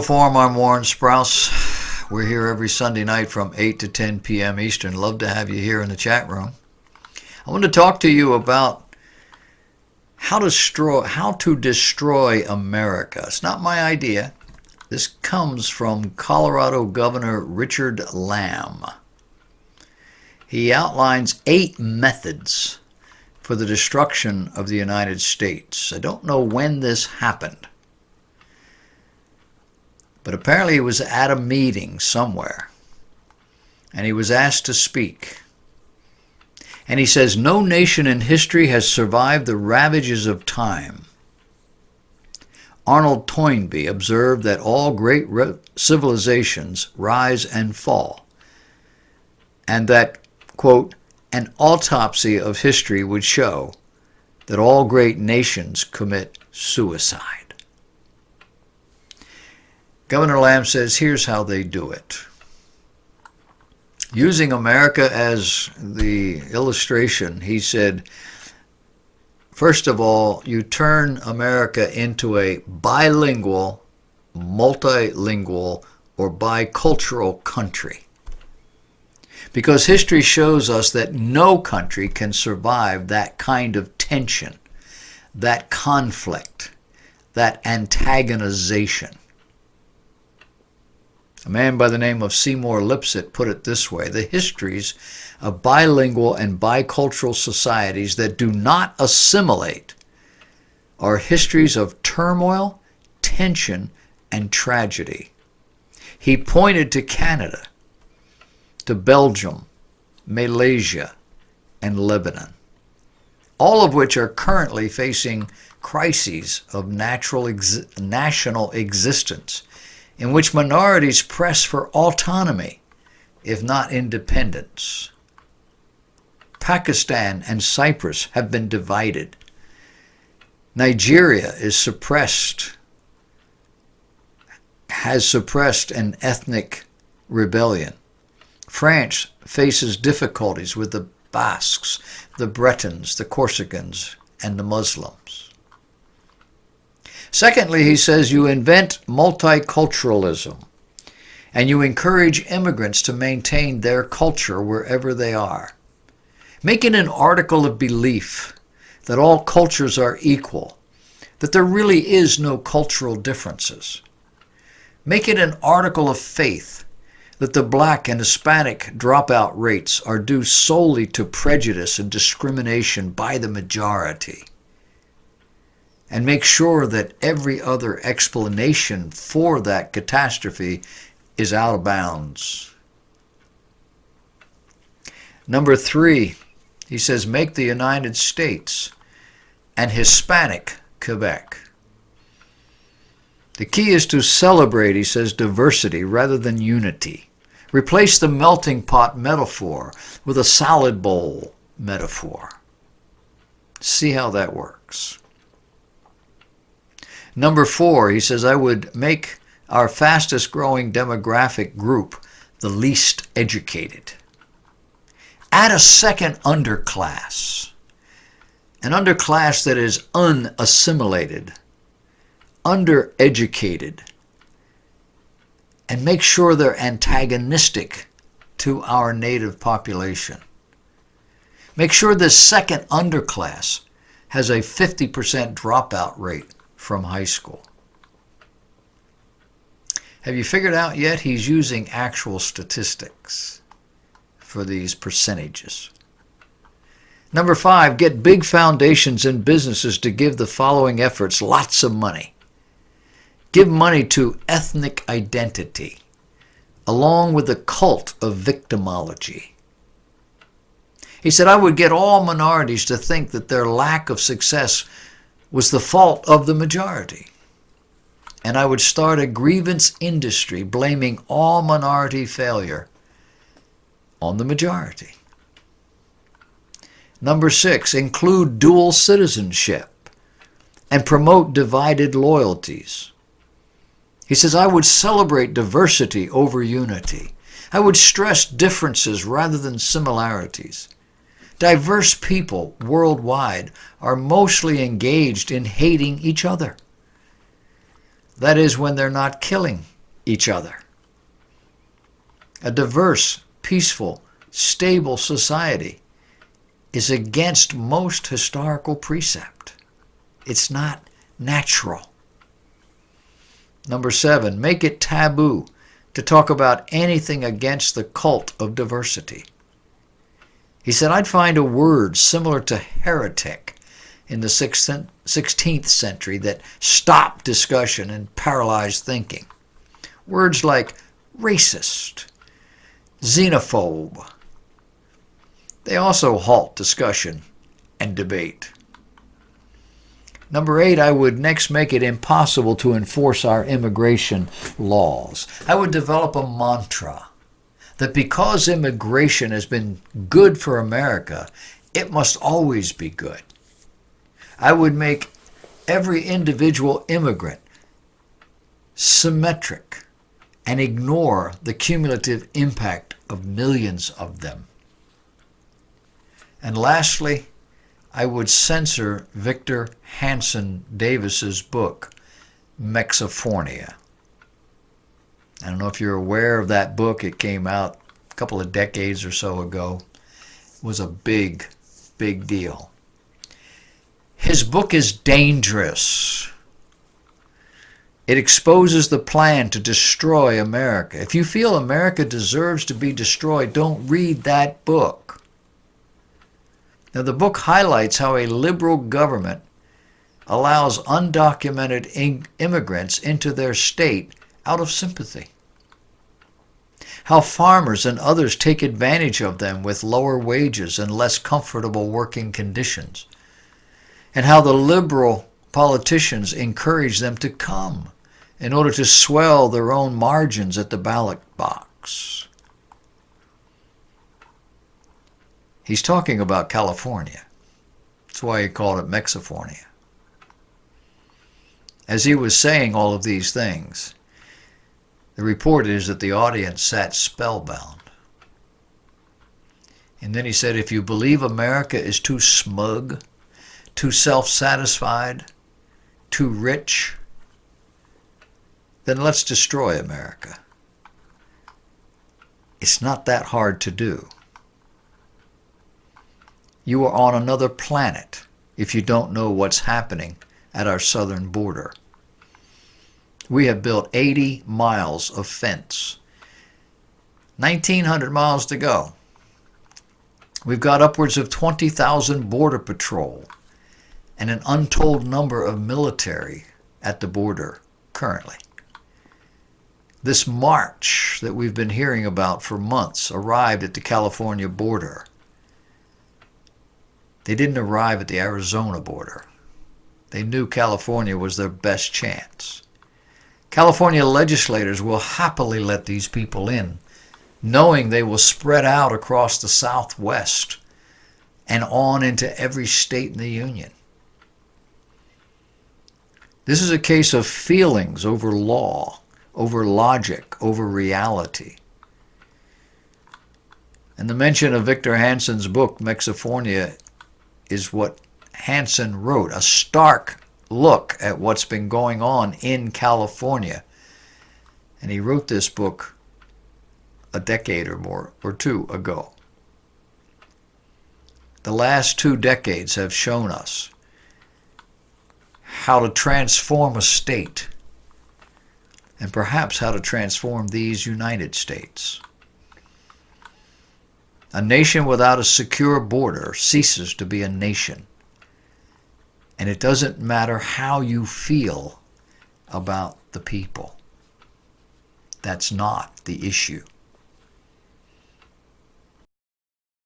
Forum, I'm Warren Sprouse. We're here every Sunday night from 8 to 10 p.m. Eastern. Love to have you here in the chat room. I want to talk to you about how to destroy America. It's not my idea. This comes from Colorado Governor Richard Lamb. He outlines 8 methods for the destruction of the United States. I don't know when this happened, but apparently he was at a meeting somewhere, and he was asked to speak. And he says, no nation in history has survived the ravages of time. Arnold Toynbee observed that all great civilizations rise and fall, and that, quote, an autopsy of history would show that all great nations commit suicide. Governor Lamb says, here's how they do it. Using America as the illustration, he said, first of all, you turn America into a bilingual, multilingual, or bicultural country. Because history shows us that no country can survive that kind of tension, that conflict, that antagonization. A man by the name of Seymour Lipset put it this way: the histories of bilingual and bicultural societies that do not assimilate are histories of turmoil, tension, and tragedy. He pointed to Canada, to Belgium, Malaysia, and Lebanon, all of which are currently facing crises of national existence, in which minorities press for autonomy, if not independence. Pakistan and Cyprus have been divided. Nigeria has suppressed an ethnic rebellion. France faces difficulties with the Basques, the Bretons, the Corsicans, and the Muslims. Secondly, he says you invent multiculturalism and you encourage immigrants to maintain their culture wherever they are. Make it an article of belief that all cultures are equal, that there really is no cultural differences. Make it an article of faith that the Black and Hispanic dropout rates are due solely to prejudice and discrimination by the majority. And make sure that every other explanation for that catastrophe is out of bounds. Number 3, he says, make the United States an Hispanic Quebec. The key is to celebrate, he says, diversity rather than unity. Replace the melting pot metaphor with a salad bowl metaphor. See how that works. Number 4, he says, I would make our fastest growing demographic group the least educated. Add a second underclass, an underclass that is unassimilated, undereducated, and make sure they're antagonistic to our native population. Make sure this second underclass has a 50% dropout rate from high school. Have you figured out yet he's using actual statistics for these percentages? Number 5, get big foundations and businesses to give the following efforts lots of money. Give money to ethnic identity, along with the cult of victimology. He said, I would get all minorities to think that their lack of success was the fault of the majority. And I would start a grievance industry blaming all minority failure on the majority. Number 6, include dual citizenship and promote divided loyalties. He says, I would celebrate diversity over unity. I would stress differences rather than similarities. Diverse people worldwide are mostly engaged in hating each other. That is, when they're not killing each other. A diverse, peaceful, stable society is against most historical precept. It's not natural. Number 7, make it taboo to talk about anything against the cult of diversity. He said, I'd find a word similar to heretic in the 16th century that stopped discussion and paralyzed thinking. Words like racist, xenophobe. They also halt discussion and debate. Number 8, I would next make it impossible to enforce our immigration laws. I would develop a mantra that because immigration has been good for America, it must always be good. I would make every individual immigrant symmetric and ignore the cumulative impact of millions of them. And lastly, I would censor Victor Hanson Davis's book, Mexiphonia. I don't know if you're aware of that book. It came out a couple of decades or so ago. It was a big, big deal. His book is dangerous. It exposes the plan to destroy America. If you feel America deserves to be destroyed, don't read that book. Now, the book highlights how a liberal government allows undocumented immigrants into their state out of sympathy. How farmers and others take advantage of them with lower wages and less comfortable working conditions. And how the liberal politicians encourage them to come in order to swell their own margins at the ballot box. He's talking about California. That's why he called it Mexiphonia. As he was saying all of these things, the report is that the audience sat spellbound. And then he said, if you believe America is too smug, too self-satisfied, too rich, then let's destroy America. It's not that hard to do. You are on another planet if you don't know what's happening at our southern border. We have built 80 miles of fence. 1,900 miles to go. We've got upwards of 20,000 border patrol and an untold number of military at the border currently. This march that we've been hearing about for months arrived at the California border. They didn't arrive at the Arizona border. They knew California was their best chance. California legislators will happily let these people in, knowing they will spread out across the Southwest and on into every state in the Union. This is a case of feelings over law, over logic, over reality. And the mention of Victor Hanson's book, Mexiphonia, is what Hanson wrote, a stark look at what's been going on in California. And he wrote this book a decade or more, or two ago. The last 2 decades have shown us how to transform a state, and perhaps how to transform these United States. A nation without a secure border ceases to be a nation. And it doesn't matter how you feel about the people. That's not the issue.